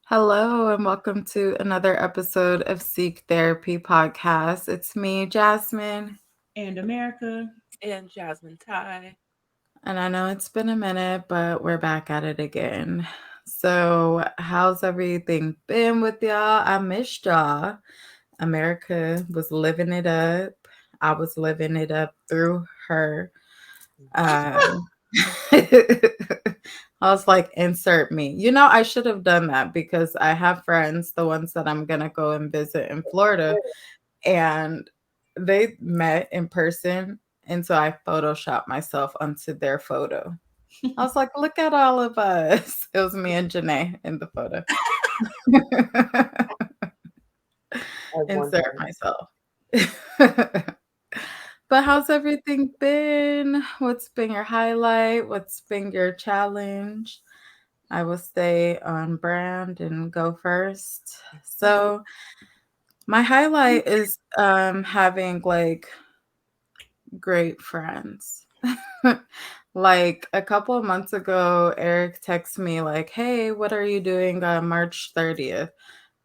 Hello, and welcome to another episode of Seek Therapy Podcast. It's me, Jasmine, And America. And Jasmine Ty. and I know it's been a minute, but we're back at it again. So, how's everything been with y'all? I missed y'all. America was living it up. I was living it up through her. Um, I was like, insert me. I should have done that because I have friends, the ones that I'm going to go and visit in Florida, and they met in person. And so I photoshopped myself onto their photo. I was like, look at all of us. It was me and Janae in the photo. I Insert wonder. myself. But how's everything been? What's been your highlight? What's been your challenge? I will stay on brand and go first. So my highlight is having like great friends. Like a couple of months ago, Eric texted me like, "Hey, what are you doing on March 30th?"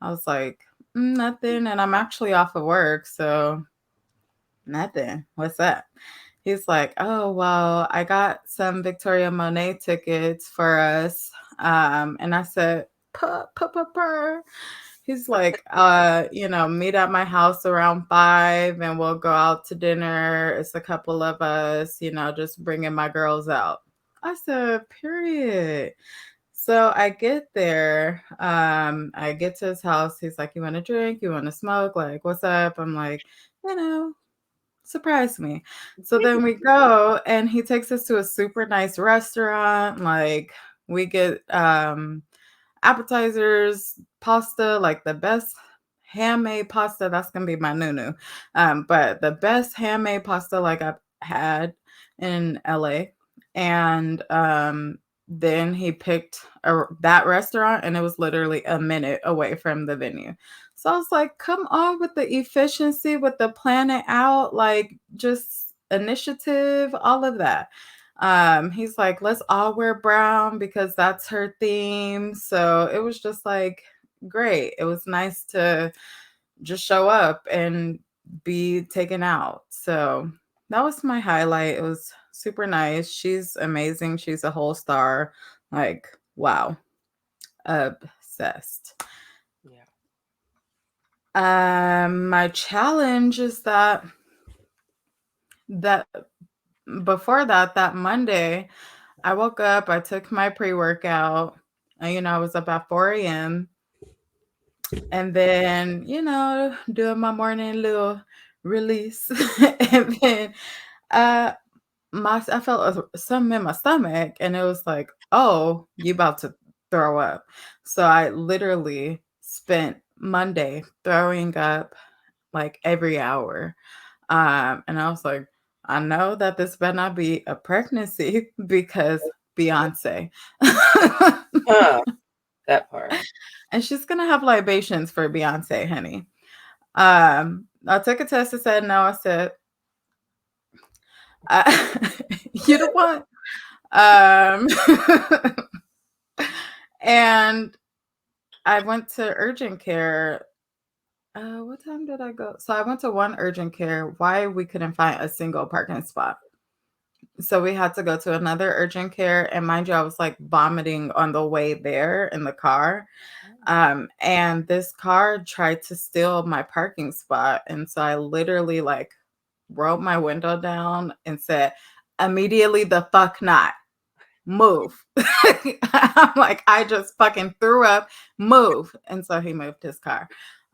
I was like, Nothing." And I'm actually off of work, so nothing. What's that? He's like, "Oh, well, I got some Victoria Monet tickets for us." And I said, "Puh, puh, puh, puh." He's like, meet at my house around 5 and we'll go out to dinner. It's a couple of us, just bringing my girls out. I said, period. So I get there. I get to his house. He's like, "You want to drink? You want to smoke? Like, what's up?" I'm like, you know, surprise me. So then we go and he takes us to a super nice restaurant. Like, we get appetizers, pasta, like the best handmade pasta. That's gonna be my nunu. But the best handmade pasta like I've had in LA. And then he picked that restaurant, and it was literally a minute away from the venue. So I was like, come on with the efficiency, with the planning out, like just initiative, all of that. He's like, let's all wear brown because that's her theme. So it was just like great. It was nice to just show up and be taken out. So that was my highlight. It was super nice. She's amazing. She's a whole star. Like, wow. Obsessed. Yeah. My challenge is that before that Monday, I woke up, I took my pre-workout, I was up at 4 a.m. and then, doing my morning little release. And then uh I felt something in my stomach and it was like, oh, you about to throw up. So I literally spent Monday throwing up like every hour. And I was like, I know that this better not be a pregnancy because Beyonce. Huh. That part. And she's gonna have libations for Beyonce, honey. I took a test and said no. I said, you know what? Um, and I went to urgent care. What time did I go? So I went to one urgent care. Why we couldn't find a single parking spot. So we had to go to another urgent care. And mind you, I was like vomiting on the way there in the car. And this car tried to steal my parking spot. And so I literally like rolled my window down and said, immediately the fuck not. Move. I'm like, I just fucking threw up, move. And so he moved his car.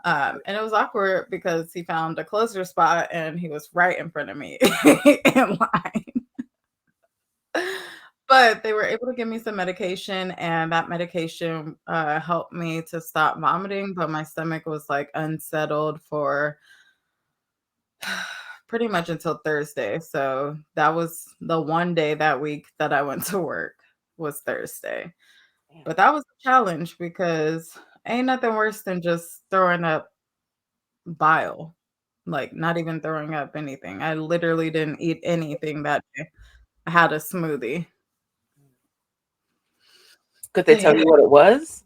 And it was awkward because he found a closer spot and he was right in front of me in line. But they were able to give me some medication, and that medication helped me to stop vomiting. But my stomach was like unsettled for pretty much until Thursday. So that was the one day that week that I went to work was Thursday. Damn. But that was a challenge because ain't nothing worse than just throwing up bile, like not even throwing up anything. I literally didn't eat anything that day. I had a smoothie. Could they But tell yeah, you what it was?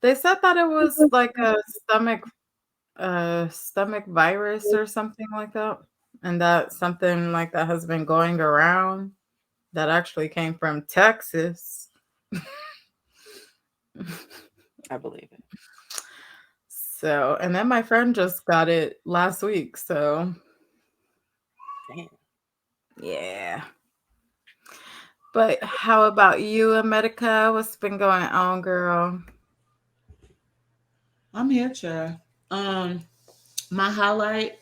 They said that it was like a stomach virus or something like that, and that something like that has been going around that actually came from Texas. I believe it. So, and then my friend just got it last week. So, Damn. yeah. But how about you, America? What's been going on, girl? I'm here, child. My highlight,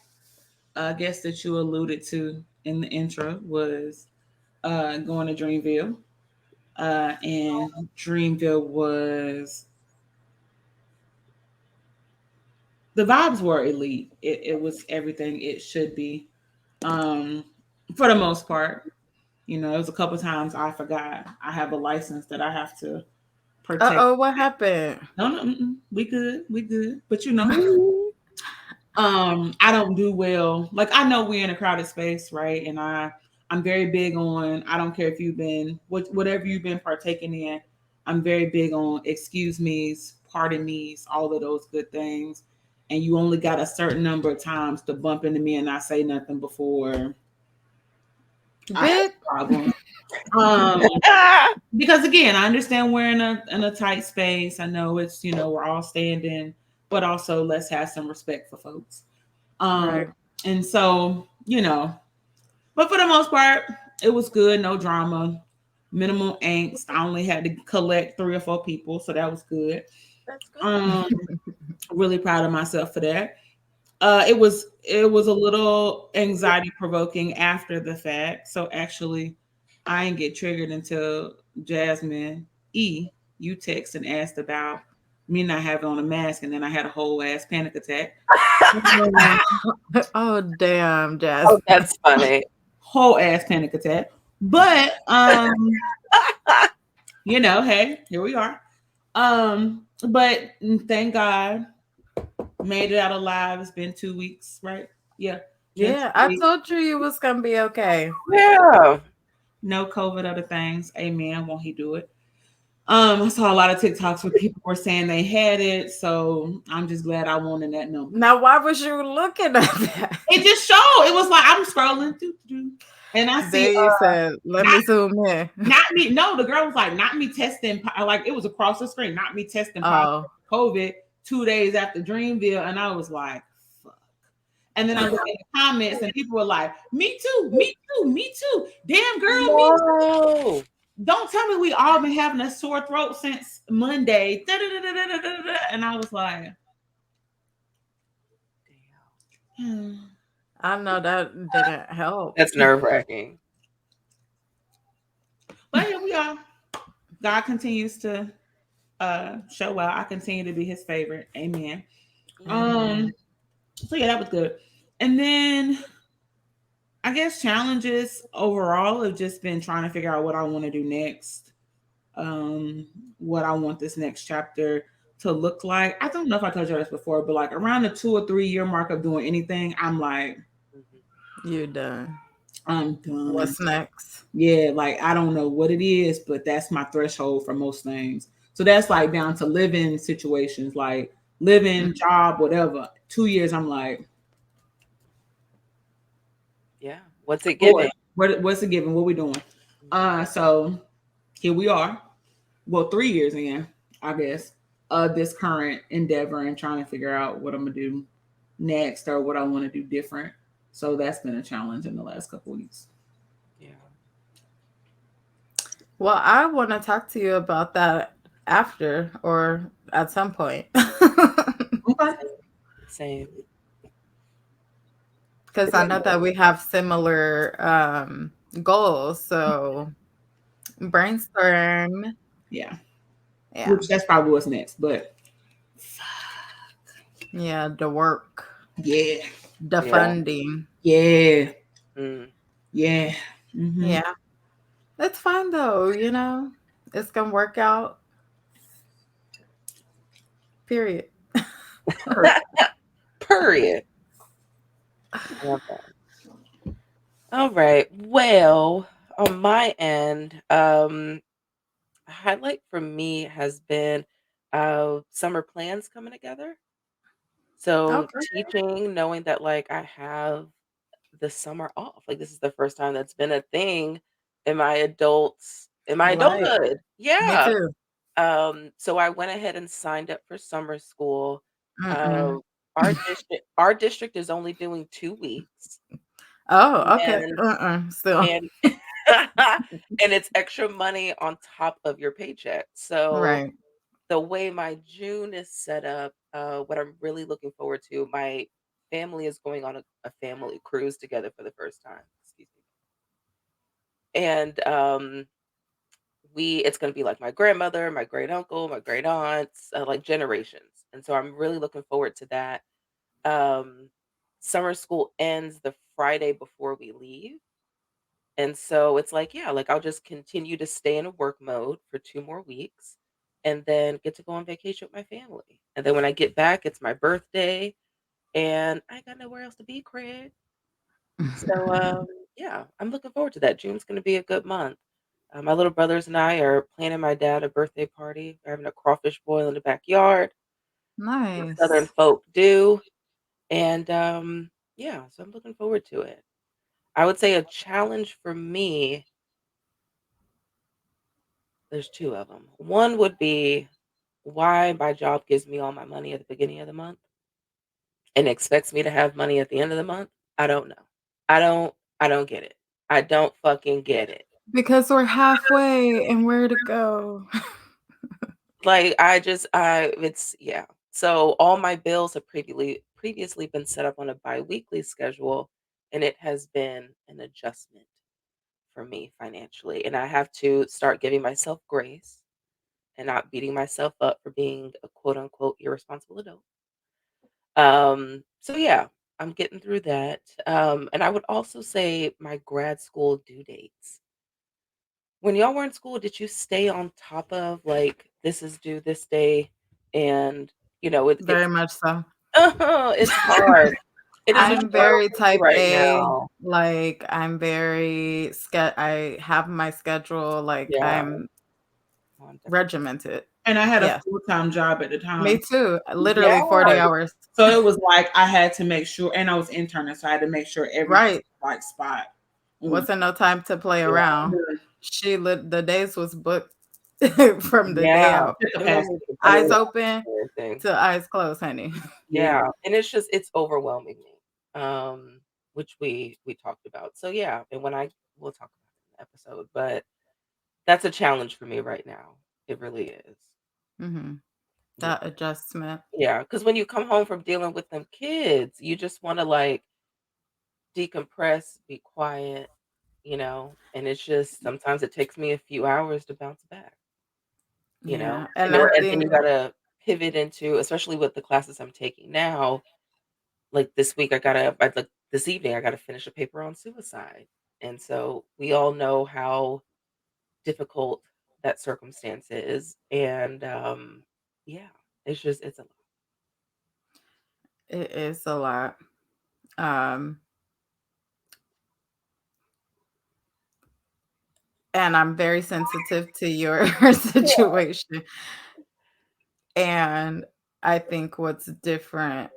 I guess that you alluded to in the intro was going to Dreamville. And Dreamville was the vibes were elite. It was everything it should be. Um, for the most part. You know, it was a couple times I forgot I have a license that I have to protect. Uh-oh, what happened? No, no, we good, we good. But you know, I don't do well. Like I know we're in a crowded space, right? And I'm very big on. I don't care if you've been whatever you've been partaking in. I'm very big on excuse me's, pardon me's, all of those good things. And you only got a certain number of times to bump into me and not say nothing before I have Bit? a problem. Um, because again, I understand we're in a tight space. I know it's we're all standing, but also let's have some respect for folks. Um, Right. and so but for the most part, it was good. No drama, minimal angst. I only had to collect 3 or 4 people, so that was good. That's good. Um, really proud of myself for that. It was a little anxiety provoking after the fact. So actually, I didn't get triggered until Jasmine you text and asked about me not having on a mask, and then I had a whole ass panic attack. Um, Oh, damn, Oh, Jasmine. that's funny. whole ass panic attack. But hey, here we are. But thank God, made it out alive. It's been 2 weeks, right? Yeah, been Yeah, I 2 weeks. told you was gonna be okay. Yeah. No COVID, other things. Amen. Won't he do it? I saw a lot of TikToks where people were saying they had it, so I'm just glad I won in that number. Now, why was you looking at that? It just showed. It was like I'm scrolling, and I see They said, "Let not me zoom in." not me. No, the girl was like, not me testing. Like it was across the screen. Not me testing positive Oh, for COVID 2 days after Dreamville, and I was like, fuck. And then I looked at the comments, and people were like, me too, me too, me too. Damn girl, me too. No. Don't tell me we all been having a sore throat since Monday. Da-da-da-da-da-da-da. And I was like, hmm. I know that didn't help. That's nerve wracking. But here we are. God continues to show out. I continue to be his favorite. Amen. Amen. So yeah, that was good. And then I guess challenges overall have just been trying to figure out what I want to do next. Um, what I want this next chapter to look like. I don't know if I told you this before, but like around the 2 or 3 year mark of doing anything, I'm like, Mhm. You done. I'm done. What's next? Yeah, like I don't know what it is, but that's my threshold for most things. So that's like down to living situations, like living, job, whatever. 2 years, I'm like, Yeah. What's it Lord, giving? what's it giving? What we doing? So here we are. Well, 3 years in, I guess, this current endeavor and trying to figure out what I'm gonna do next or what I want to do different. So that's been a challenge in the last couple weeks. Yeah. Well, I want to talk to you about that after or at some point. Okay. Same. Same. Because I know that we have similar goals. So brainstorm. Yeah. Yeah. Which that's probably what's next, but Yeah. The work, yeah, the Yeah. funding. yeah, Mm. yeah. Mm-hmm. Yeah. It's fine though. It's going to work out, period. Perfect. Period. I love that. All right. Well, on my end, a highlight for me has been Summer plans coming together. So Okay. teaching, knowing that like I have the summer off. Like this is the first time that's been a thing in my Right. adulthood. Me Yeah. too. So I went ahead and signed up for summer school. Uh, Mm-mm. our district is only doing 2 weeks, Oh, okay. and Still. and and it's extra money on top of your paycheck. So Right. the way my June is set up, what I'm really looking forward to, my family is going on a family cruise together for the first time. Excuse me. And it's going to be like my grandmother, my great uncle, my great aunts, like generations. And so I'm really looking forward to that. Um, Summer school ends the Friday before we leave. And so it's like, yeah, like I'll just continue to stay in a work mode for 2 more weeks and then get to go on vacation with my family. And then when I get back, it's my birthday and I ain't got nowhere else to be, Craig. So yeah, I'm looking forward to that. June's gonna be a good month. My little brothers and I are planning my dad a birthday party. We're having a crawfish boil in the backyard, what Southern Nice. folk do. And yeah, so I'm looking forward to it. I would say a challenge for me, there's two of them. One would be why my job gives me all my money at the beginning of the month and expects me to have money at the end of the month. I don't know. I don't get it. I don't fucking get it. Because we're halfway and where to go. Like I it's yeah. So all my bills have previously been set up on a biweekly schedule and it has been an adjustment for me financially. And I have to start giving myself grace and not beating myself up for being a quote unquote irresponsible adult. So yeah, I'm getting through that. And I would also say my grad school due dates. When y'all were in school, did you stay on top of like this is due this day? And Very it's much so. it's hard. It is a I'm struggle very for me type right A. now. Like I'm very I have my schedule, like Yeah, I'm I'm definitely. regimented. And I had a Yes. full-time job at the Me time. too. Yeah, Literally 40 hours. So it was like I had to make sure, and I was interning, so I had to make sure everything Right. was like spot on. Wasn't no time to play yeah, around. The days was booked from the day yeah. out. Took a And then pass. with the Eyes chaos open and everything. to eyes closed, honey. Yeah. Yeah, and it's overwhelming me, which we talked about. So yeah, and when I we'll talk about it in the episode, but that's a challenge for me right now. It really is. Mhm. Yeah, That adjustment. yeah. Because when you come home from dealing with them kids, you just want to like decompress, be quiet, and it's just sometimes it takes me a few hours to bounce back, Yeah. And I and then think you gotta pivot into, especially with the classes I'm taking now. Like this week, like this evening, I gotta finish a paper on suicide, and so we all know how difficult that circumstance is, and yeah, it's a lot. it is a lot. Um and I'm very sensitive to your situation. And I think what's different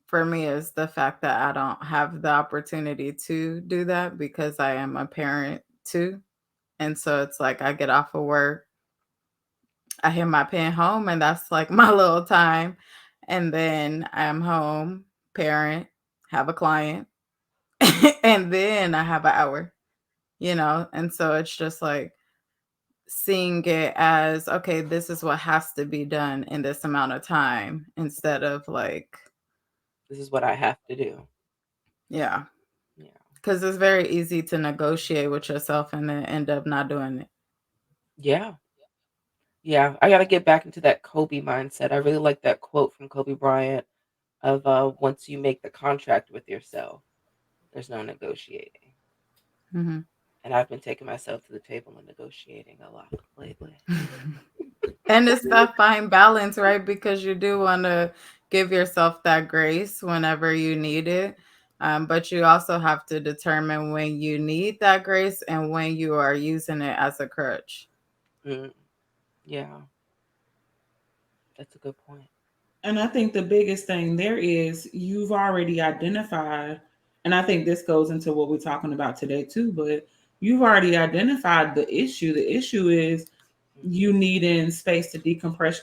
for me is the fact that I don't have the opportunity to do that because I am a parent too. And so it's like I get off of work, I hit my pen home, and that's like my little time. And then I'm home, parent, have a client, and then I have an hour, And so it's just like seeing it as okay, this is what has to be done in this amount of time instead of like, This is what I have to do. yeah, Yeah, because it's very easy to negotiate with yourself and then end up not doing it. yeah, yeah. I gotta get back into that Kobe mindset. I really like that quote from Kobe Bryant of once you make the contract with yourself, there's no negotiating. Mhm. And I've been taking myself to the table and negotiating a lot lately. And it's that fine balance, right? Because you do want to give yourself that grace whenever you need it. But you also have to determine when you need that grace and when you are using it as a crutch. Mm, yeah. That's a good point. And I think the biggest thing there is you've already identified, and I think this goes into what we're talking about today too, but you've already identified the issue. The issue is Mhm. you needing space to decompress,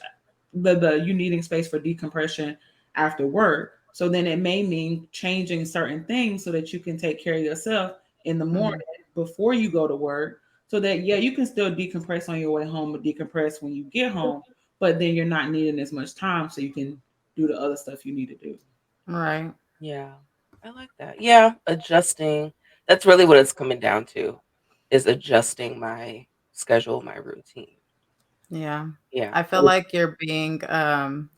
the you needing space for decompression after work. So then it may mean changing certain things so that you can take care of yourself in the morning Mhm. before you go to work. So that yeah, you can still decompress on your way home or decompress when you get home, but then you're not needing as much time so you can do the other stuff you need to do. Right. Yeah, I like that. Yeah, adjusting. That's really what it's coming down to, is adjusting my schedule, my routine. Yeah. Yeah. I feel like you're being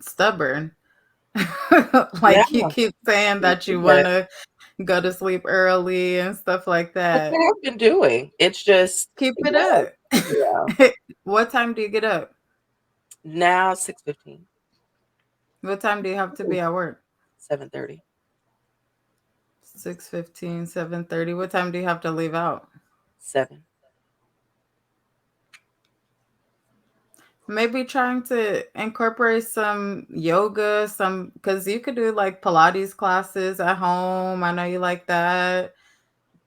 stubborn. Yeah. Like you keep saying that you want But to go to sleep early and stuff like that's that. what I've been doing. It's just, Keep you it know, up. yeah. What time do you get up? Now 6:15, What time do you have to be at work? 7:30, 6:15, 7:30. What time do you have to leave out? 7. Maybe trying to incorporate some yoga, some because you could do like Pilates classes at home. I know you like that.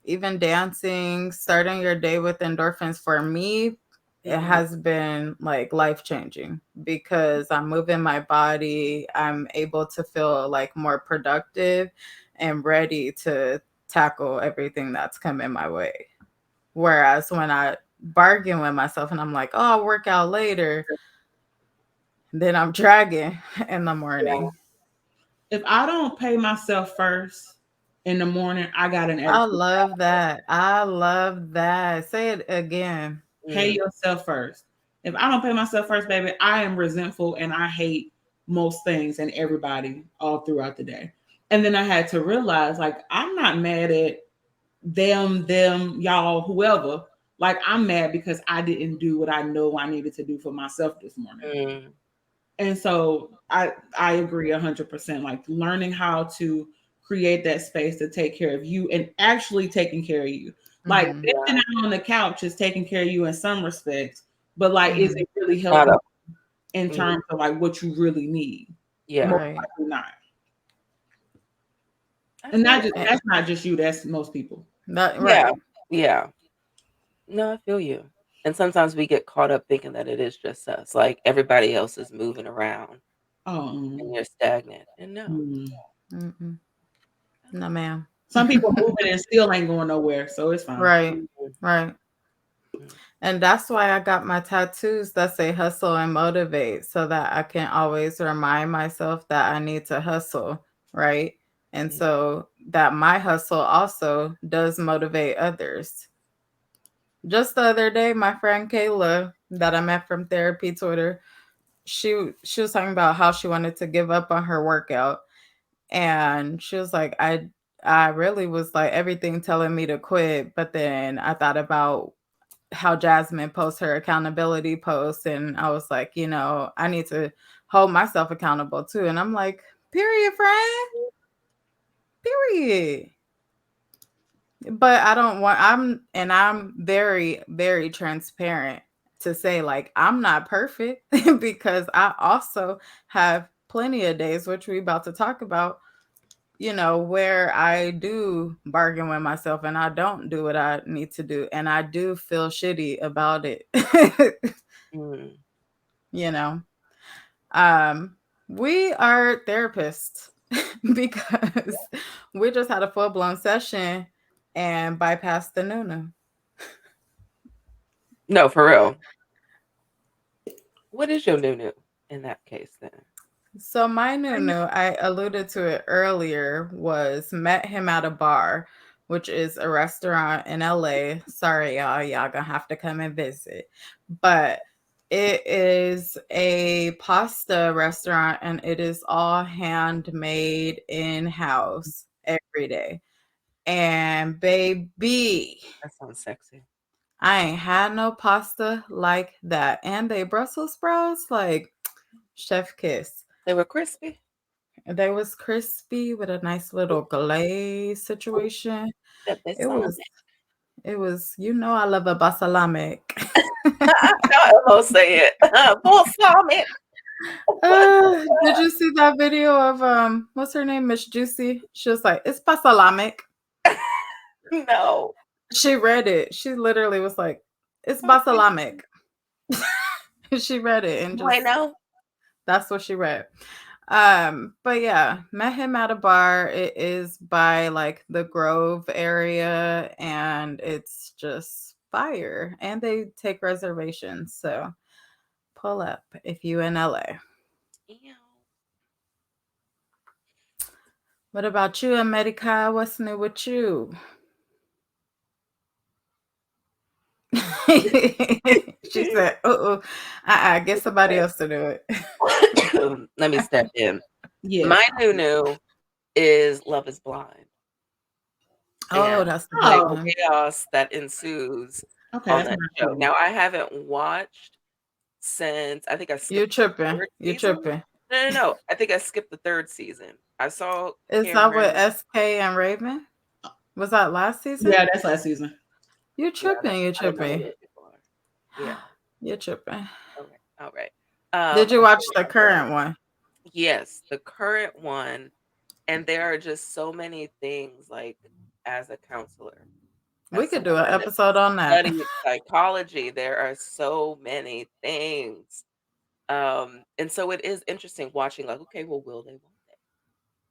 Even dancing, starting your day with endorphins for me, it Mhm. has been like life changing because I'm moving my body. I'm able to feel like more productive and ready to tackle everything that's coming my way. Whereas when I bargain with myself and I'm like, oh, I'll work out later, then I'm dragging in the Yeah. morning. If I don't pay myself first in the morning, I got an I attitude. love that. I love that. Say it again. Pay Mm, yourself first. If I don't pay myself first, baby, I am resentful and I hate most things and everybody all throughout the day. And then I had to realize, like, I'm not mad at them, y'all, whoever. Like, I'm mad because I didn't do what I know I needed to do for myself this morning. mm, And so I agree 100%. Like learning how to create that space to take care of you and actually taking care of you. Like Mhm. sitting yeah. out on the couch is taking care of you in some respects, but like is Mhm. it really Not helping a, in mm, terms of like what you really need? yeah. Most Right. likely not. I And feel not you. just Eh, that's not just you, that's most people. That Yeah. right. Yeah. No, I feel you. And sometimes we get caught up thinking that it is just us, like everybody else is moving around Oh, and you're stagnant. And no. mm. Mm-mm. I No, like ma'am. Some people moving and still ain't going nowhere, so it's fine. Right. mhm, Right. mm, And that's why I got my tattoos that say hustle and motivate so that I can always remind myself that I need to hustle, right? And mm, so that my hustle also does motivate others. Just the other day, my friend Kayla that I met from therapy Twitter, she was talking about how she wanted to give up on her workout. And she was like, I really was like everything telling me to quit, but then I thought about how Jasmine posts her accountability posts, and I was like, I need to hold myself accountable too. And I'm like, period, friend, period. But I don't want I'm very, very transparent to say like I'm not perfect because I also have plenty of days, which we about to talk about, where I do bargain with myself and I don't do what I need to do. And I do feel shitty about it. mm. you know. Um, we are therapists because we just had a full blown session and bypassed the Nuna. No, for real. What is your new in that case then? So my Nunu, I alluded to it earlier, was met him at a bar, which is a restaurant in LA. Sorry, y'all gonna have to come and visit. But it is a pasta restaurant and it is all handmade in-house every day. And baby, That sounds sexy. I ain't had no pasta like that. And they Brussels sprouts, like chef kiss. They were crispy. They was crispy with a nice little glaze situation. That It balsamic. was I love a balsamic. I almost say it. Balsamic. Did you see that video of what's her name, Miss Juicy? She was like, "It's balsamic." No. She read it. She literally was like, "It's balsamic." She read it and just Bueno. that's what she read. But yeah, met him at a bar. It is by like the Grove area and it's just fire. And they take reservations. So pull up if you in LA. Ew. What about you, America? What's new with you? She said, "Uh-oh, get somebody else to do it." Let me step in. Yes. My new is Love is Blind Oh, and that's the big Oh, one. chaos that ensues okay. on That's that my show. show. Now, I haven't watched since I think I You skipped the tripping? 3rd You season. tripping? No, no, no. I think I skipped the 3rd season. I saw Is that with Cameron. SK and Raven? Was that last season? Yeah, that's last season. You Yeah, tripping? You I don't know what tripping? those people are. Yeah. You tripping? Okay. All right. Did you I watch finished the one. current one? Yes, the current one, and there are just so many things, like, as a counselor, We as could do an someone that episode on that. studied psychology, there are so many things. And so it is interesting watching, like, okay, well, will they, won't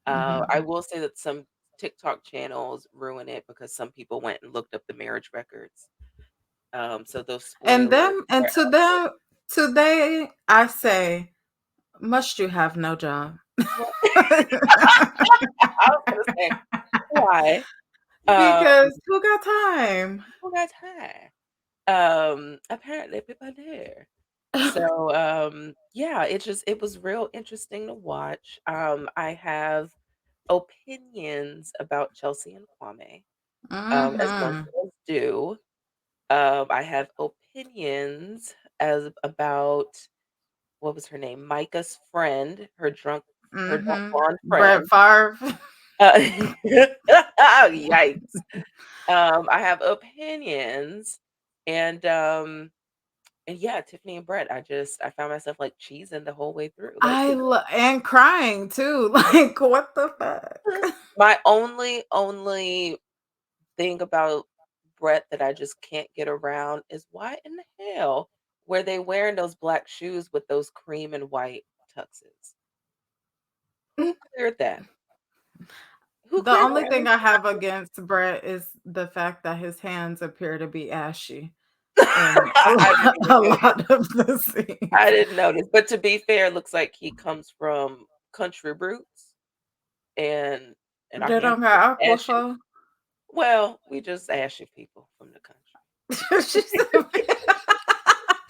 they? Hmm. I will say that some TikTok channels ruin it because some people went and looked up the marriage records. So those And spoilers them and are out there. today, I say, must you have no job? What? I was gonna say, why? Um, Because who got time? who got time? Apparently people there. So, yeah, it was real interesting to watch. I have opinions about Chelsea and Kwame, as one Hmm. does do. I have opinions as about what was her name? Micah's friend, her drunk Hmm. blonde Brett friend. Favre. Uh, yikes. I have opinions and yeah, Tiffany and Brett, I found myself like cheesing the whole way through. Like, And crying too. Like, what the fuck? my only thing about Brett that I just can't get around is why in the hell were they wearing those black shoes with those cream and white tuxes? Who cleared that? Who The cleared only that? thing I have against Brett is the fact that his hands appear to be ashy in a I lot, didn't even a notice. lot of the scenes. I didn't notice. But to be fair, it looks like he comes from country roots and our They hands don't are got ashy. Aquafo. Well, we just ashy people from the country. She said,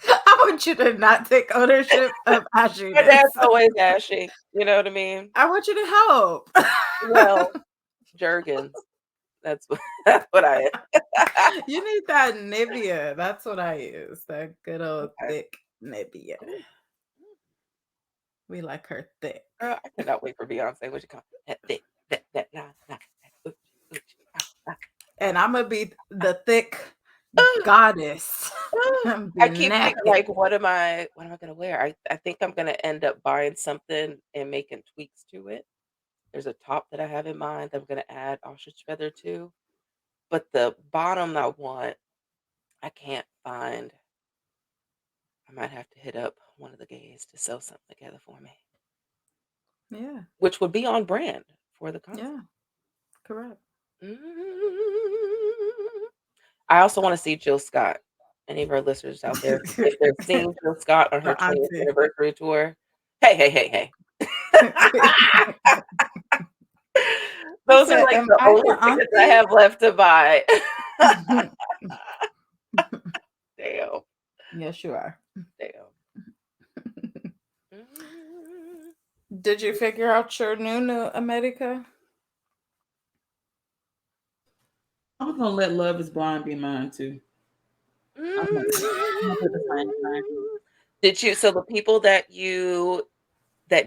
I want you to not take ownership of My dad's ashiness. always ashy, you know what I mean? I want you to help. Well, Jergens, that's what that's what I am. You need that Nivea. That's what I use. That good old Okay. thick Nivea. Ooh, We like her thick. girl, I cannot wait for Beyonce. What you call that thick, that nah, nah, that, ooch, ah, And I'm gonna be the thick ah. goddess Ooh, and I be keep thinking naked. like, what am I gonna wear? I think I'm gonna end up buying something and making tweaks to it. There's a top that I have in mind that I'm gonna add ostrich feather to, but the bottom I want, I can't find. I might have to hit up one of the gays to sew something together for me, Yeah, which would be on brand for the concept. yeah, correct. Mm. I also want to see Jill Scott. Any of our listeners out there, if they've seen Jill Scott on her The 20th auntie. anniversary tour, hey, hey, hey, hey. I Those are said, like am the I only the tickets I auntie? have left to buy. Damn, Yes, you are. damn. Mm, Did you figure out your new America? I was gonna let Love Is Blind be mine too. I'm gonna do the same thing. Did you so the people that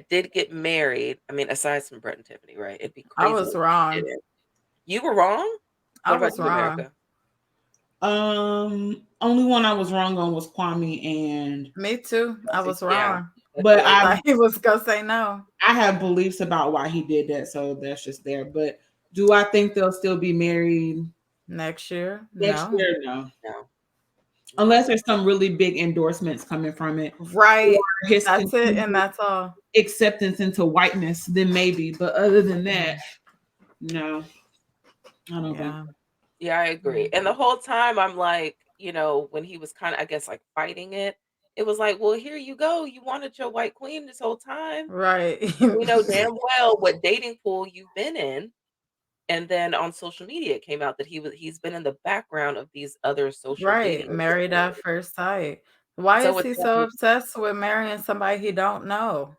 did get married, I mean, aside from Brett and Tiffany, right? It'd be I crazy was if you wrong. didn't. You were wrong? I What about was you, wrong. America? Only one I was wrong on was Kwame and Me too. I Chelsea? was Yeah. wrong. That's But good. Thought he was gonna say no I have beliefs about why he did that, so that's just there. But do I think they'll still be married next year. next No. year? No, No, no. unless there's some really big endorsements coming from it, or Right. his That's it, and continued that's all. acceptance into whiteness. Then maybe, but other than that, no, I don't think. Yeah. Yeah, I agree. And the whole time I'm like, when he was kind of, I guess, like fighting it, it was like, well, here you go. You wanted your white queen this whole time. Right. We know damn well what dating pool you've been in. And then on social media, it came out that he's been in the background of these other social Right. dating Married at sites. first sight. Why So is it's he so obsessed with marrying somebody he don't know?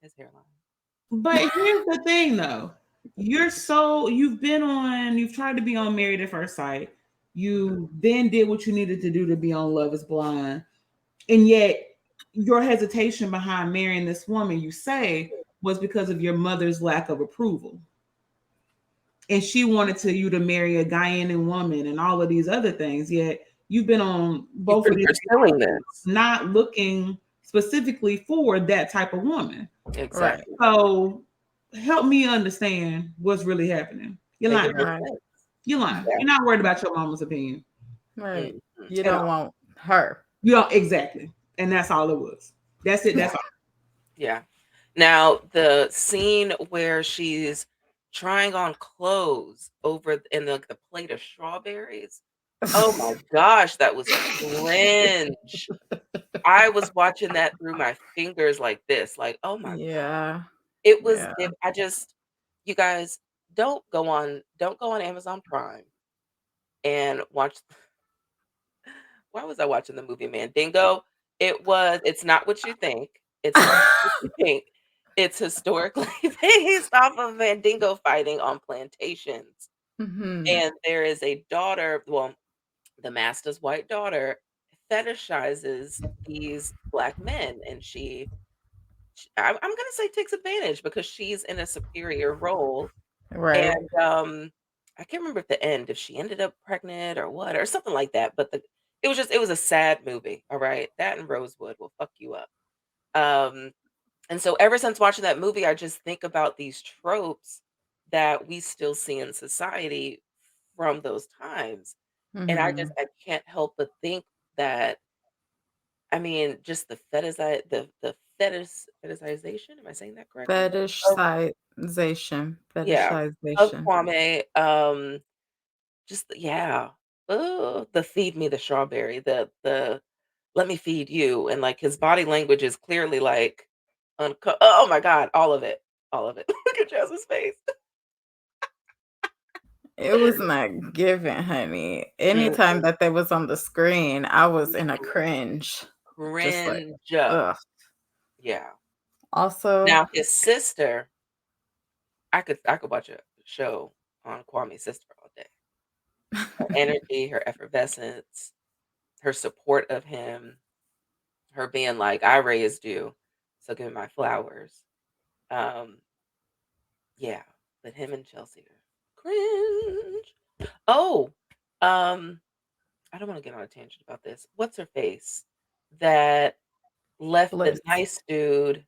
his hairline. But here's the thing, though. You've tried to be on Married at First Sight. You then did what you needed to do to be on Love Is Blind, and yet your hesitation behind marrying this woman, you say, was because of your mother's lack of approval, and she wanted you to marry a Guyanese woman and all of these other things. Yet you've been on You've both of been these pursuing this. not looking specifically for that type of woman. Right. Exactly. So help me understand what's really happening. You're Make it lying. make Right. sense. You're lying. Yeah. You're not worried about your mama's opinion Right. Mhm. You at don't all. want her. You don't exactly. And that's all it was. That's it. Yeah. That's all. Yeah. Now, the scene where she's trying on clothes over in the plate of strawberries. Oh my gosh, that was cringe. I was watching that through my fingers like this, like, "Oh my god." Yeah. It was Yeah. it I just you guys, don't go on Amazon Prime and watch. Why was I watching the movie Mandingo? It's not what you think. It's not what you think. It's historically based off of Mandingo fighting on plantations. Mhm. And there is a daughter, well, the master's white daughter fetishizes these black men, and I'm gonna say takes advantage because she's in a superior role. Right. And I can't remember at the end if she ended up pregnant or what or something like that. But it was a sad movie. All right, that and Rosewood will fuck you up. Um, and so ever since watching that movie, I just think about these tropes that we still see in society from those times. And Mhm. I can't help but think that, I mean, just the fetishization, am I saying that correctly? Of Fetishization. Yeah, of Fetishization. Kwame, just yeah. Oh, the feed me the strawberry, the let me feed you, and, like, his body language is clearly, like, oh my god, all of it, all of it. Look at Jasmine's face. It was not given, honey. Anytime Mm-mm. that they was on the screen, I was in a cringe. Just like, Cringe. ugh. Yeah. Also, Now his sister, I could watch a show on Kwame's sister all day. Her energy, her effervescence, her support of him, her being like, "I raised you, so give me my flowers." Um, yeah, but him and Chelsea are cringe. Oh, um, I don't want to get on a tangent about this. What's her face that left the Bliss. nice dude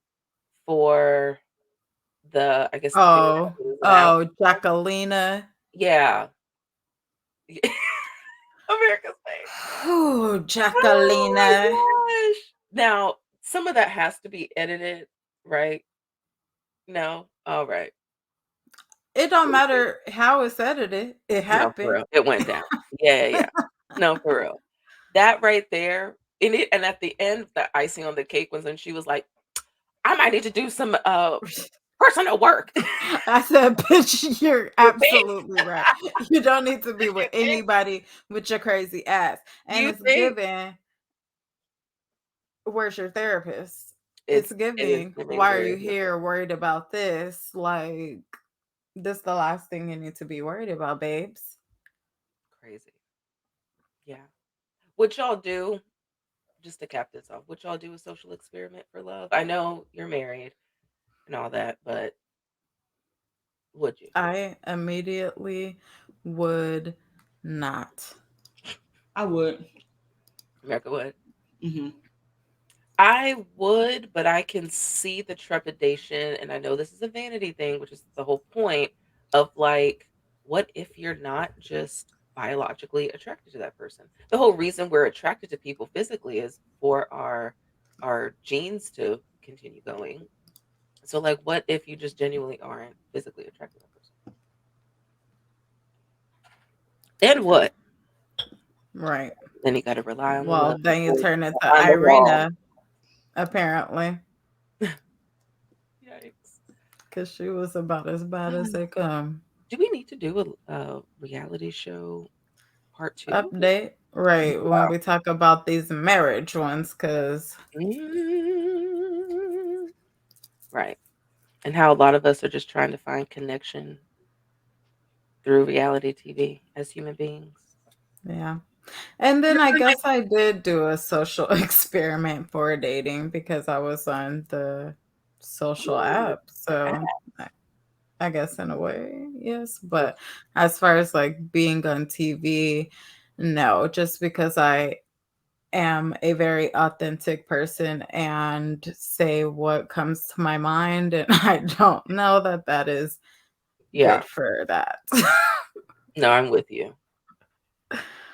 for I guess the dude that Oh, was out? oh, Jacquelina. Yeah, America's face. Oh, Jacquelina. Oh my gosh! Now, some of that has to be edited, right? No, all right. It don't matter how it's edited. It No, for happened. real. It went down. Yeah, yeah, yeah. No, for real. That right there, and at the end, the icing on the cake was when she was like, "I might need to do some, personal work." I said, bitch, you're You think? absolutely right. You don't need to be with You think? anybody with your crazy ass. And You it's think? given, where's your therapist? It's It is giving, giving why are very you much here worried about this? Like, this the last thing you need to be worried about, babes. crazy. Yeah. What y'all do, just to cap this off, what y'all do a social experiment for love? I know you're married and all that, but would you? I immediately would not. I would. America would? Hmm. I would, but I can see the trepidation, and I know this is a vanity thing, which is the whole point of like, what if you're not just biologically attracted to that person? The whole reason we're attracted to people physically is for our genes to continue going. So like what if you just genuinely aren't physically attracted to that person? And what? Right. Then you gotta rely on the Well, love then you voice turn into behind the wall. Irina, apparently, Yikes. because she was about as bad as they come. Do we need to do a reality show part 2? Update. Right. When Wow. we talk about these marriage ones, because, Mm, right. And how a lot of us are just trying to find connection through reality TV as human beings. yeah. And then I guess I did do a social experiment for dating because I was on the social Ooh, app. the So app. I guess in a way, yes. But as far as like being on TV, no, just because I am a very authentic person and say what comes to my mind. And I don't know that that is Yeah. good for that. No, I'm with you.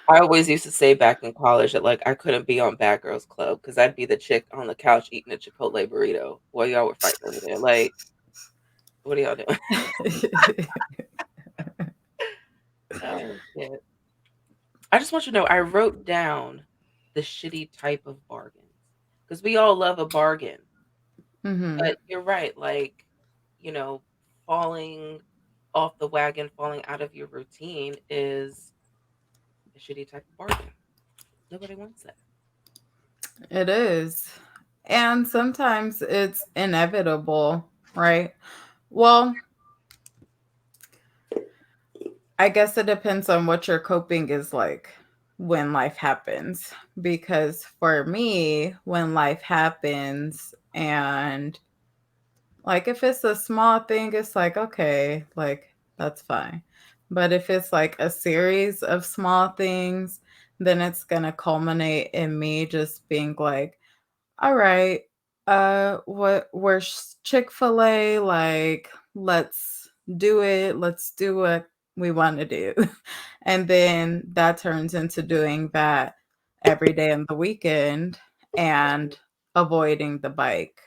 I always used to say back in college that like I couldn't be on Bad Girls Club because I'd be the chick on the couch eating a Chipotle burrito while y'all were fighting over there. Like, what are y'all doing? Oh shit. I just want you to know I wrote down the shitty type of bargains because we all love a bargain. hmm But you're right, like, you know, falling off the wagon, falling out of your routine is a shitty type of bargain. Nobody wants that. It is. And sometimes it's inevitable, right? Well, I guess it depends on what your coping is like when life happens. Because for me, when life happens and like if it's a small thing, it's like, okay, like that's fine. But if it's like a series of small things, then it's going to culminate in me just being like, all right, where's Chick-fil-A? Like, let's do it. Let's do what we want to do. And then that turns into doing that every day on the weekend and avoiding the bike.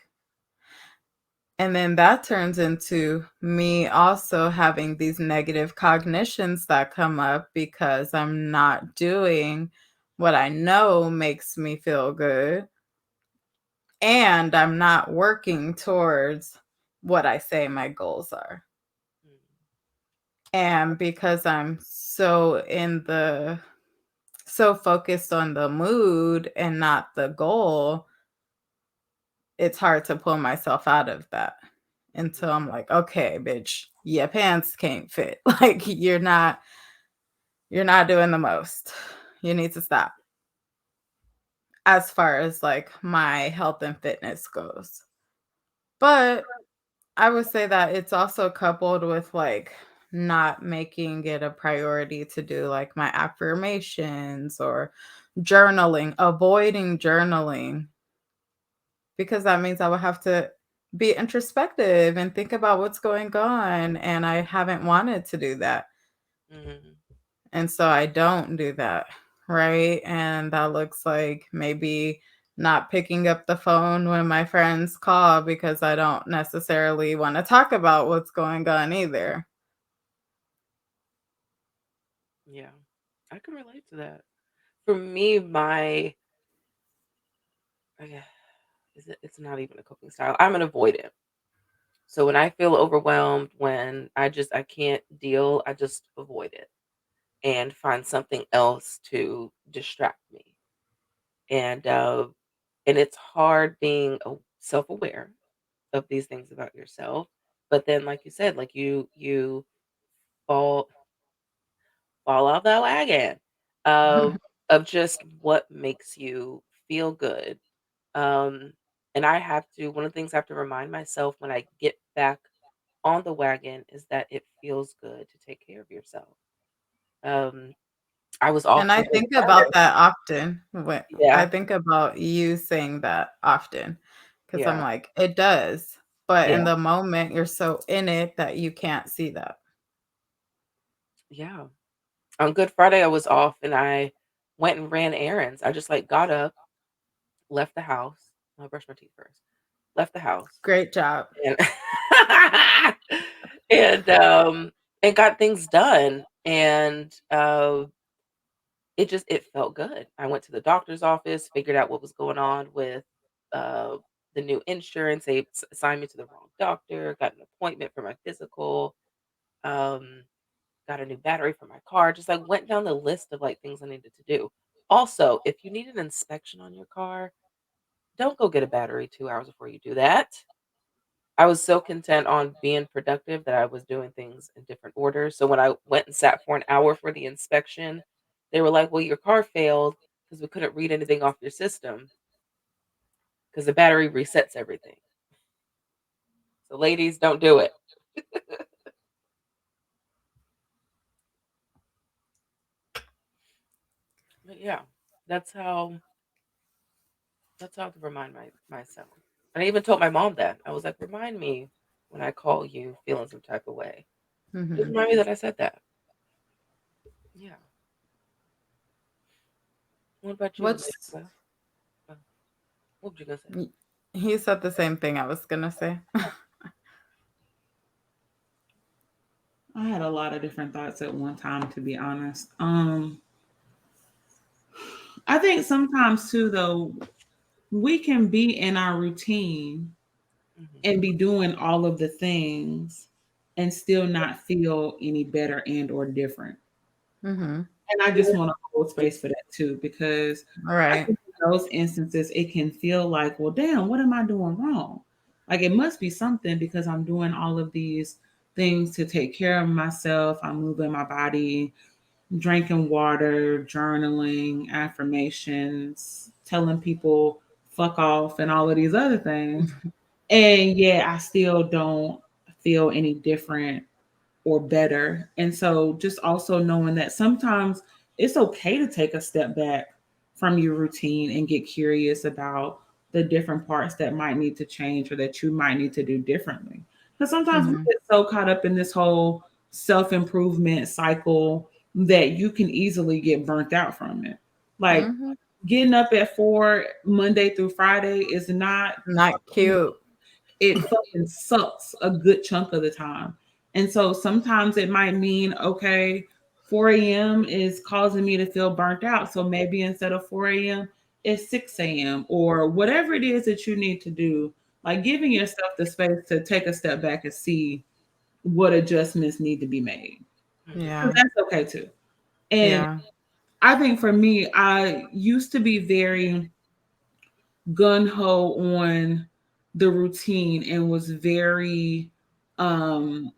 And then that turns into me also having these negative cognitions that come up because I'm not doing what I know makes me feel good. And I'm not working towards what I say my goals are. Mm, And because I'm so focused on the mood and not the goal, it's hard to pull myself out of that until I'm like, okay, bitch, your pants can't fit. Like you're not doing the most. You need to stop as far as like my health and fitness goes. But I would say that it's also coupled with like not making it a priority to do like my affirmations or journaling, avoiding journaling because that means I will have to be introspective and think about what's going on. And I haven't wanted to do that. mhm. And so I don't do that. Right. And that looks like maybe not picking up the phone when my friends call because I don't necessarily want to talk about what's going on either. Yeah, I can relate to that. For me, my okay, it's not even a coping style. I'm an avoidant. So when I feel overwhelmed, when I can't deal, I just avoid it and find something else to distract me. And and it's hard being self-aware of these things about yourself. But then, like you said, like you fall fall off the wagon of just what makes you feel good. Um, and I have to one of the things I have to remind myself when I get back on the wagon is that it feels good to take care of yourself. Um, I was off And I from Good think about Friday. that often. When I Yeah, think about you saying that often, because I'm yeah, like, it does. But yeah, in the moment, you're so in it that you can't see that. yeah. On Good Friday, I was off and I went and ran errands. I just like got up, left the house. I brushed my teeth first. Left the house Great job. and and and got things done. And it felt good. I went to the doctor's office, figured out what was going on with uh the new insurance. They assigned me to the wrong doctor, got an appointment for my physical, um, got a new battery for my car, just like went down the list of like things I needed to do. Also, if you need an inspection on your car, don't go get a battery 2 hours before you do that. I was so content on being productive that I was doing things in different orders. So when I went and sat for an hour for the inspection, they were like, "Well, your car failed because we couldn't read anything off your system because the battery resets everything." So ladies, don't do it. But yeah, that's how that's how to remind myself. And I even told my mom that. I was like, "Remind me when I call you feeling some type of way. Just Hmm. remind me that I said that." Yeah. What about you, Lady What's Clef? Uh, What was you gonna say? y- he said the same thing I was gonna say. I had a lot of different thoughts at one time, to be honest. I think sometimes too, though, we can be in our routine Hmm. and be doing all of the things and still not feel any better and or different. Hmm. And I just want to hold space for that too, because All I right. think in those instances, it can feel like, well, damn, what am I doing wrong? Like it must be something because I'm doing all of these things to take care of myself. I'm moving my body, drinking water, journaling, affirmations, telling people fuck off, and all of these other things. And yet I still don't feel any different or better. And so just also knowing that sometimes it's okay to take a step back from your routine and get curious about the different parts that might need to change or that you might need to do differently. Because sometimes we Hmm. get so caught up in this whole self improvement cycle that you can easily get burnt out from it. Like Hmm. getting up at 4 Monday through Friday is not Not cute. it fucking sucks a good chunk of the time. And so sometimes it might mean, okay, 4 a.m. is causing me to feel burnt out. So maybe instead of 4 a.m., it's 6 a.m. or whatever it is that you need to do, like giving yourself the space to take a step back and see what adjustments need to be made. Hmm. So Yeah. that's okay too. And Yeah. I think for me, I used to be very gun ho on the routine and was very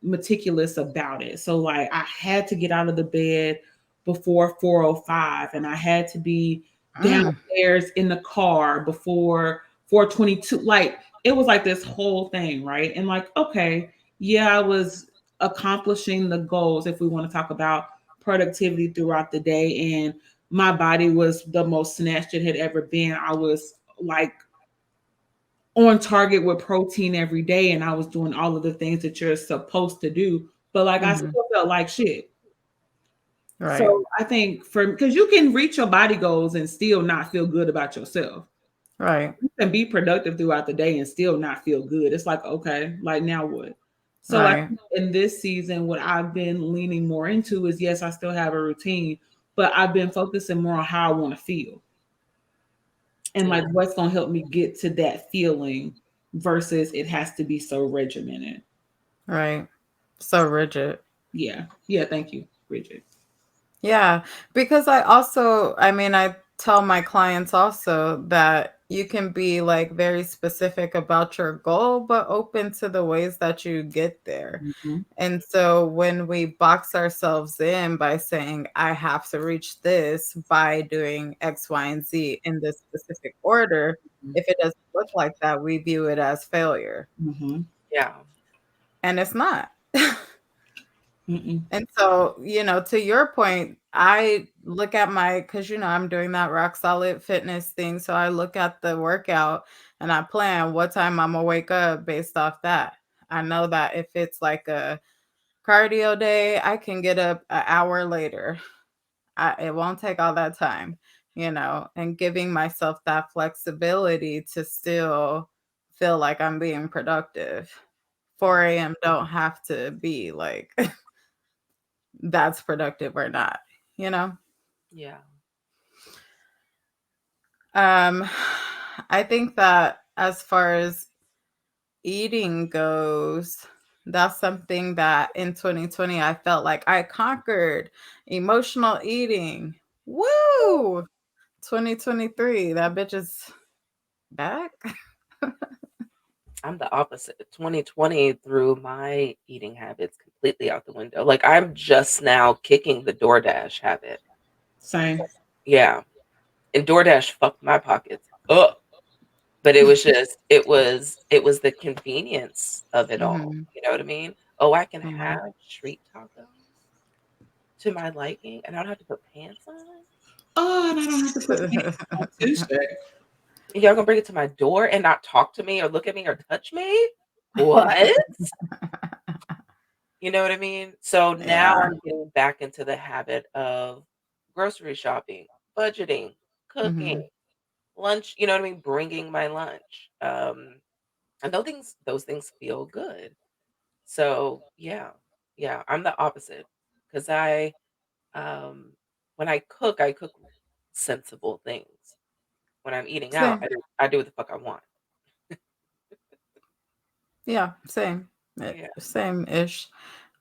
meticulous about it. So like I had to get out of the bed before 4:05 and I had to be Mm. downstairs in the car before 4:22. Like it was like this whole thing, right? And like okay, yeah, I was accomplishing the goals if we want to talk about productivity throughout the day and my body was the most snatched it had ever been. I was like on target with protein every day and I was doing all of the things that you're supposed to do, but like I Hmm. still felt like shit. Right. So I think for because you can reach your body goals and still not feel good about yourself. Right. You can be productive throughout the day and still not feel good. It's like, okay, like now what? So I Right. think in this season, what I've been leaning more into is yes, I still have a routine, but I've been focusing more on how I want to feel and like Yeah. what's going to help me get to that feeling versus it has to be so regimented. Right. So rigid. Yeah. Yeah. Thank you, Bridget. Yeah, because I mean, I tell my clients also that you can be like very specific about your goal, but open to the ways that you get there. Mhm, And so when we box ourselves in by saying, I have to reach this by doing X, Y, and Z in this specific order, mhm, if it doesn't look like that, we view it as failure. mhm. Yeah. And it's not. Mm-mm. And so, to your point, I look at because, I'm doing that rock solid fitness thing. So I look at the workout and I plan what time I'm gonna wake up based off that. I know that if it's like a cardio day, I can get up an hour later. It won't take all that time, and giving myself that flexibility to still feel like I'm being productive. 4 a.m. don't have to be like that's productive or not, you know? Yeah. Um, I think that as far as eating goes, that's something that in 2020 I felt like I conquered emotional eating. Woo! 2023, that bitch is back. I'm the opposite. 2020 threw my eating habits completely out the window. Like I'm just now kicking the DoorDash habit. Same. Yeah. And DoorDash fucked my pockets up. But it was the convenience of it all. Mhm, You know what I mean? Oh, I can have mhm. street tacos to my liking and I don't have to put pants on. Oh, and I don't have to put pants on Tuesday. Y'all gonna bring it to my door and not talk to me or look at me or touch me? What? You know what I mean? So now Yeah. I'm getting back into the habit of grocery shopping, budgeting, cooking, Mhm. lunch, you know what I mean? Bringing my lunch. And those things feel good. So yeah, yeah, I'm the opposite because um, when I cook sensible things. When I'm eating out, Same. I do what the fuck I want. Yeah, same. Yeah, Same-ish.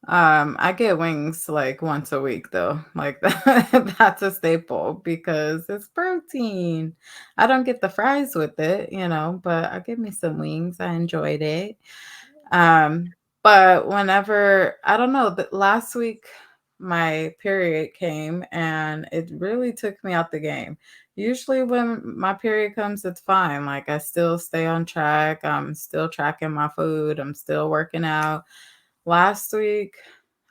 I get wings like once a week though. Like that's a staple because it's protein. I don't get the fries with it, but I give me some wings. I enjoyed it. Um, but whenever I don't know, last week my period came and it really took me out the game. Usually when my period comes, it's fine. Like I still stay on track. I'm still tracking my food. I'm still working out. Last week,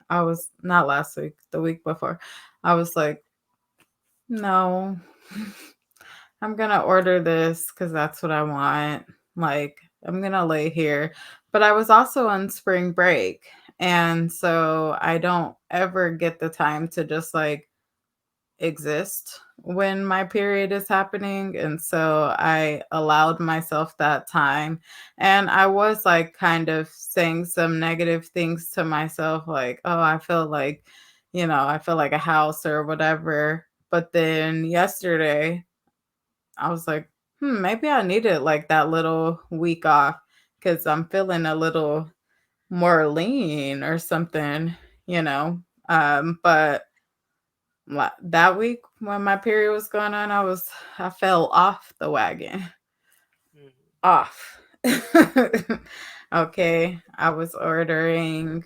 I was not last week, the week before. I was like, no, I'm gonna order this because that's what I want. Like, I'm gonna lay here. But I was also on spring break. And so I don't ever get the time to just like exist when my period is happening. And so I allowed myself that time. And I was like kind of saying some negative things to myself, like, oh, I feel like a house or whatever. But then yesterday, I was like, maybe I needed like that little week off because I'm feeling a little more lean or something, you know. But that week when my period was going on, I fell off the wagon. mm, Off. Okay, I was ordering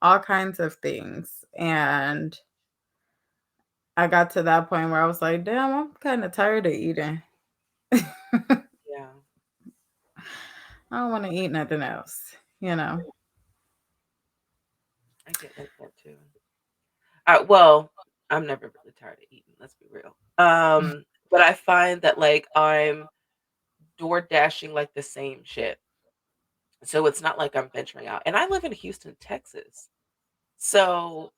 all kinds of things and I got to that point where I was like, "Damn, I'm kind of tired of eating. I yeah, don't want to eat nothing else, you know." I get like that too. Well, I'm never really tired of eating. Let's be real. But I find that like I'm door dashing like the same shit. So it's not like I'm venturing out. And I live in Houston, Texas. So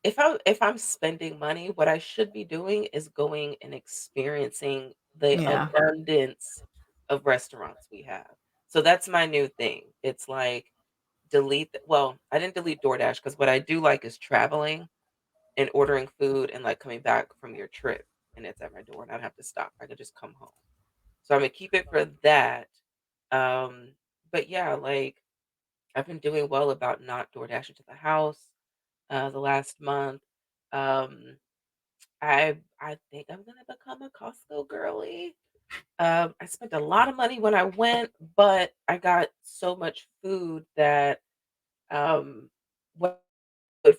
if I'm spending money, what I should be doing is going and experiencing the Yeah. abundance of restaurants we have. So that's my new thing. It's like well, I didn't delete DoorDash because what I do like is traveling and ordering food and like coming back from your trip and it's at my door and I don't have to stop. I could just come home. So I'm gonna keep it for that. Um, but yeah, like I've been doing well about not door dashing to the house the last month. Um, I think I'm gonna become a Costco girly. I spent a lot of money when I went, but I got so much food that um, what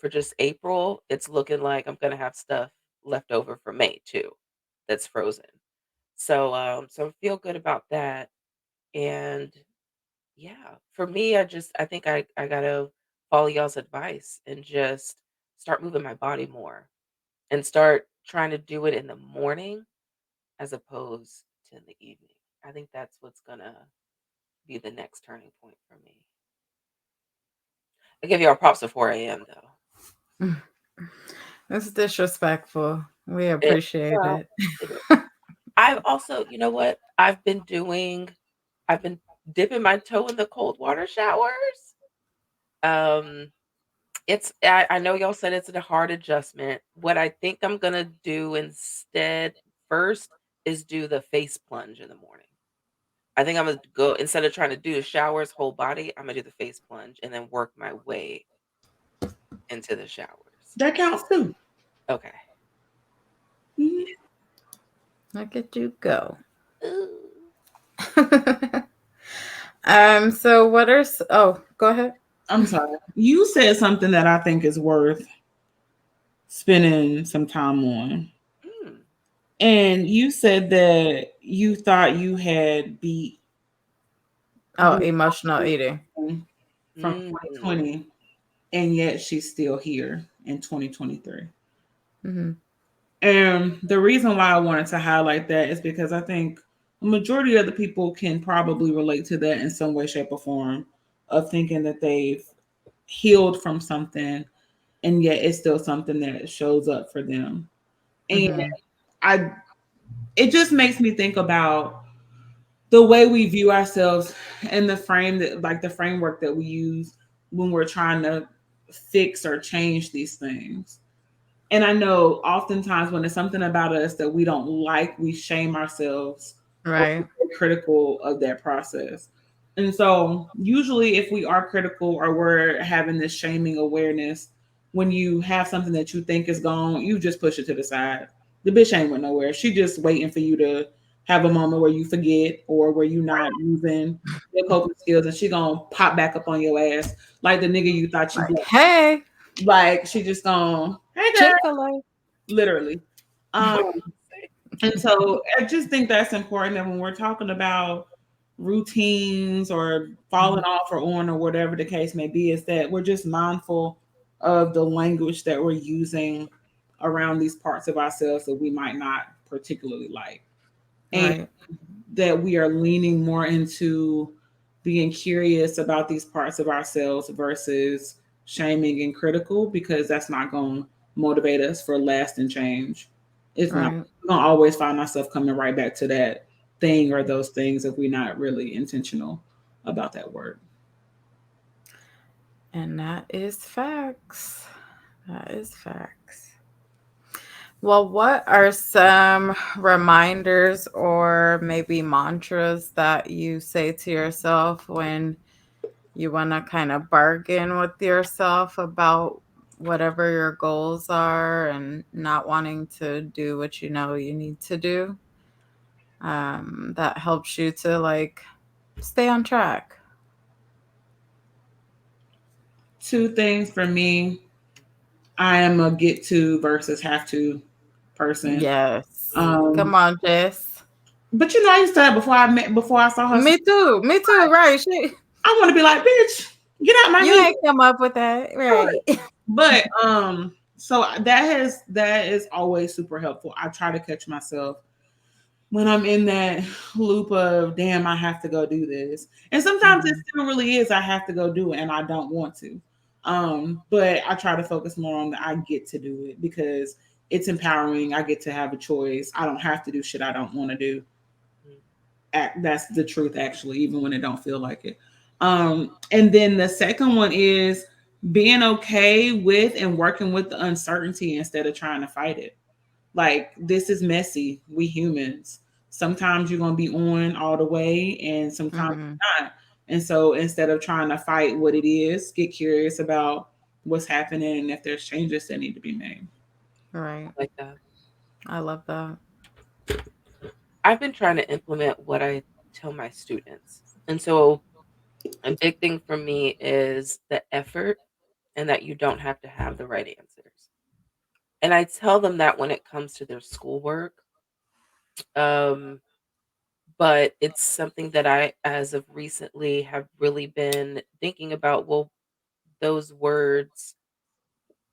for just April, it's looking like I'm gonna have stuff left over for May too, that's frozen. So I feel good about that. And yeah, for me, I think I gotta follow y'all's advice and just start moving my body more and start trying to do it in the morning as opposed to in the evening. I think that's what's gonna be the next turning point for me. I give y'all props at 4 a.m. though. It's disrespectful. We It, appreciate well, it. it is. I've also, you know what? I've been dipping my toe in the cold water showers. Um, I know y'all said it's a hard adjustment. What I think I'm gonna do instead first is do the face plunge in the morning. I think I'm gonna go instead of trying to do the showers whole body, I'm gonna do the face plunge and then work my way into the showers. That counts too. Okay. Mhm. Look at you go. Ooh. So what are oh, go ahead. I'm sorry. You said something that I think is worth spending some time on. Mm, And you said that you thought you had Oh, beat emotional eating. from mm. 2020, and yet she's still here in 2023. Hmm. And the reason why I wanted to highlight that is because I think a majority of the people can probably relate to that in some way, shape, or form of thinking that they've healed from something, and yet it's still something that shows up for them. And Hmm. I it just makes me think about the way we view ourselves and the frame that like the framework that we use when we're trying to fix or change these things. And I know oftentimes when it's something about us that we don't like, we shame ourselves or Right. we're critical of that process. And so, usually, if we are critical or we're having this shaming awareness, when you have something that you think is gone, you just push it to the side. The bitch ain't went nowhere. She just waiting for you to have a moment where you forget or where you're not using your coping skills, and she gonna pop back up on your ass like the nigga you thought you Like, blocked. hey, Like she just gonna, hey girl, Chick-fil-A. literally. And so I just think that's important that when we're talking about routines or falling off or on or whatever the case may be, is that we're just mindful of the language that we're using around these parts of ourselves that we might not particularly like. And Right. that we are leaning more into being curious about these parts of ourselves versus shaming and critical, because that's not going to motivate us for lasting change. It's not. Right. We're going to always find ourselves coming right back to that thing or those things if we're not really intentional about that word. And that is facts. That is facts. Well, what are some reminders or maybe mantras that you say to yourself when you want to kind of bargain with yourself about whatever your goals are and not wanting to do what you know you need to do? That helps you to like stay on track. Two things for me: I am a get to versus have to person. Yes. Um, Come on, Jess. but I used to have before I saw her. Me too. Me too. Right. I want to be like, bitch, get out my You head. ain't come up with that. Right. But so that is always super helpful. I try to catch myself when I'm in that loop of damn, I have to go do this. And sometimes it Mhm. still really is I have to go do it and I don't want to. But I try to focus more on the I get to do it because it's empowering. I get to have a choice. I don't have to do shit I don't want to do. Mm. That's the truth actually, even when it don't feel like it. And then the second one is being okay with and working with the uncertainty instead of trying to fight it. Like, this is messy, we humans, sometimes you're going to be on all the way and sometimes Mhm. not. And so instead of trying to fight what it is, get curious about what's happening and if there's changes that need to be made. Right. I like that. I love that. I've been trying to implement what I tell my students. And so a big thing for me is the effort and that you don't have to have the right answers. And I tell them that when it comes to their schoolwork. Um, but it's something that I, as of recently, have really been thinking about. Well, those words,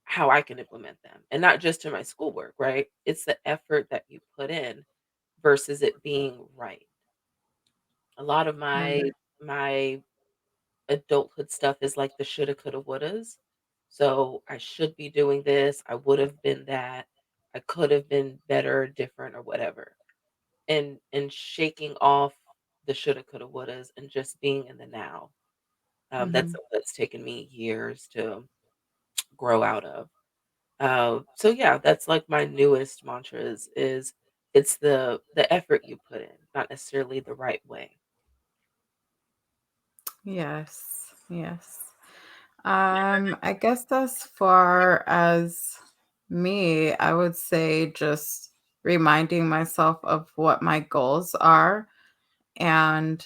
how I can implement them, and not just to my schoolwork, right? It's the effort that you put in versus it being right. A lot of my Right. my adulthood stuff is like the shoulda, coulda, wouldas. So I should be doing this. I would have been that. I could have been better, different, or whatever. And shaking off the shoulda, coulda, wouldas, and just being in the now. That's Mhm. something that's taken me years to grow out of. So yeah, that's like my newest mantra is it's the effort you put in, not necessarily the right way. Yes. Yes. I guess as far as me, I would say just reminding myself of what my goals are and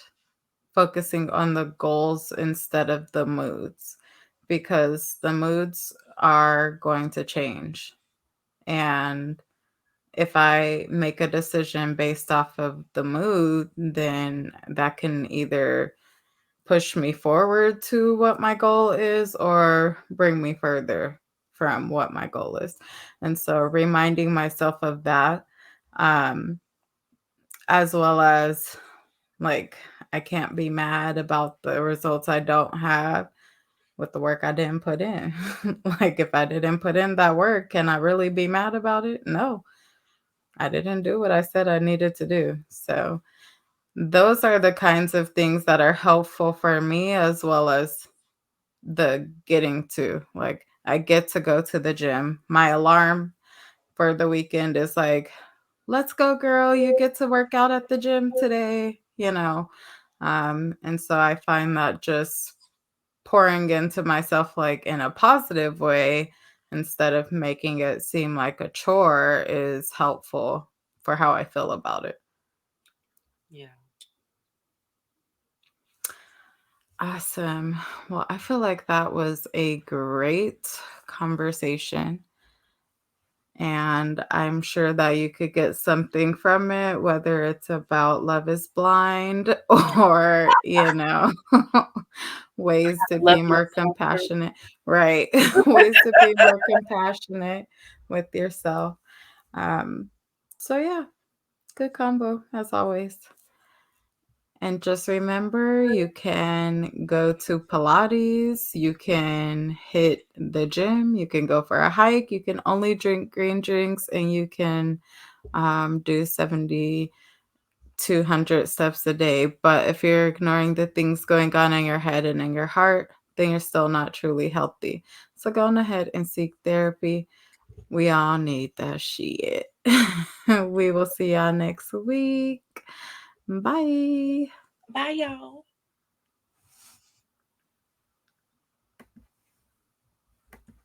focusing on the goals instead of the moods because the moods are going to change. And if I make a decision based off of the mood, then that can either push me forward to what my goal is or bring me further from what my goal is. And so reminding myself of that, um, as well as like, I can't be mad about the results I don't have with the work I didn't put in. Like, if I didn't put in that work, can I really be mad about it? No, I didn't do what I said I needed to do. So, those are the kinds of things that are helpful for me as well as the getting to. Like, I get to go to the gym. My alarm for the weekend is like, "Let's go, girl. You get to work out at the gym today," you know? And so I find that just pouring into myself, like, in a positive way instead of making it seem like a chore is helpful for how I feel about it. Yeah. Awesome. Well, I feel like that was a great conversation. And I'm sure that you could get something from it, whether it's about Love is Blind or, ways to Love be more myself first. compassionate. Right. Ways to be more compassionate with yourself. Um, so, yeah, good combo as always. And just remember, you can go to Pilates, you can hit the gym, you can go for a hike, you can only drink green drinks, and you can do 7,200 steps a day. But if you're ignoring the things going on in your head and in your heart, then you're still not truly healthy. So go on ahead and seek therapy. We all need that shit. We will see y'all next week. Bye. Bye, y'all.